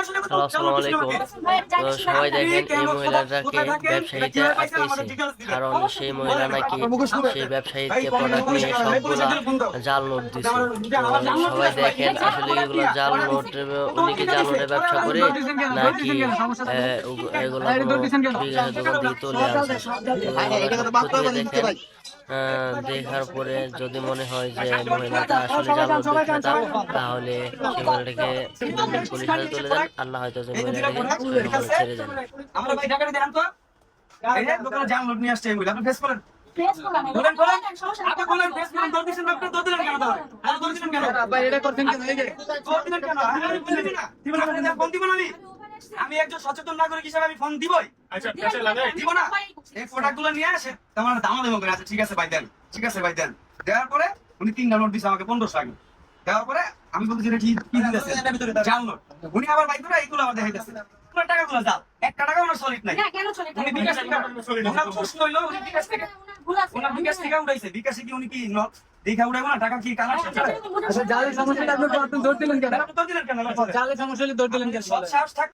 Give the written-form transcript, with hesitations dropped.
আসসালামু আলাইকুম। তো সবাই দেখেন এই মহিলাটাকে ব্যবসায়ীতে আটকেছে, কারণ সেই মহিলা নাকি সেই ব্যবসায়ীকে প্রোডাক্ট নিয়ে সবগুলা জাল নোট দিছে। তো সবাই দেখেন আসলে এগুলো জাল নোট, উনি কি জাল নোটের ব্যবসা করে নাকি এগুলো কোনো বিকাশের দোকান থেকে তুলে আনছে। দেখেন দেখার পরে যদি মনে হয় যে মহিলাটা আসলে জাল নোট বিক্রেতা, তাহলে সেই মহিলাটাকে পুলিশ হাতে তুলে দেন, আর না হয়তো যে মহিলাটাকে ছেড়ে দেন। আমরা ভাই ঢাকাতে দেন তো এই যে দোকানে জাল নোট নিয়ে আসছে এগুলো আপনি ফেস করেন বলেন আপনি বলেন ফেস করেন দর দিছেন আপনি দর দিলেন কেন তাহলে আর দর দিছেন কেন ভাই এটা করছেন কেন এই যে দর দিলেন কেন আমি বলবি না দিব না ফোন দিব না আমি একজন সচেতন নাগরিক হিসেবে আমি ফোন দিবই। আচ্ছা পেছে লাগে দিব না এই প্রোডাক্টগুলো নিয়ে আসে তোমার দাম দেবো করে আছে। ঠিক আছে ভাই দেন, ঠিক আছে ভাই দেন। দেওয়ার পরে উনি 3টা নোট দিছে আমাকে 1500 টাকা দেওয়ার পরে আমি বলছি এটা কি দিতেছে জাল নোট। উনি আবার ভাই করে এইগুলো আমার দেখাইতেছে আপনার টাকাগুলো জাল, 1 টাকা ওনার সলিড নাই। উনি বিকাশ থেকে ওনার প্রশ্ন হইলো উনি বিকাশ থেকে ওনার বিকাশ থেকে উঠাইছে। বিকাশে কি উনি কি দেখা উঠাইবো না টাকা কি কালার? আচ্ছা জালের সমস্যাটা আপনি ধরতে দিলেন কেন? দর দিলেন কেন? জালের সমস্যা হলে ধরতে দিলেন কেন? সাহস থাক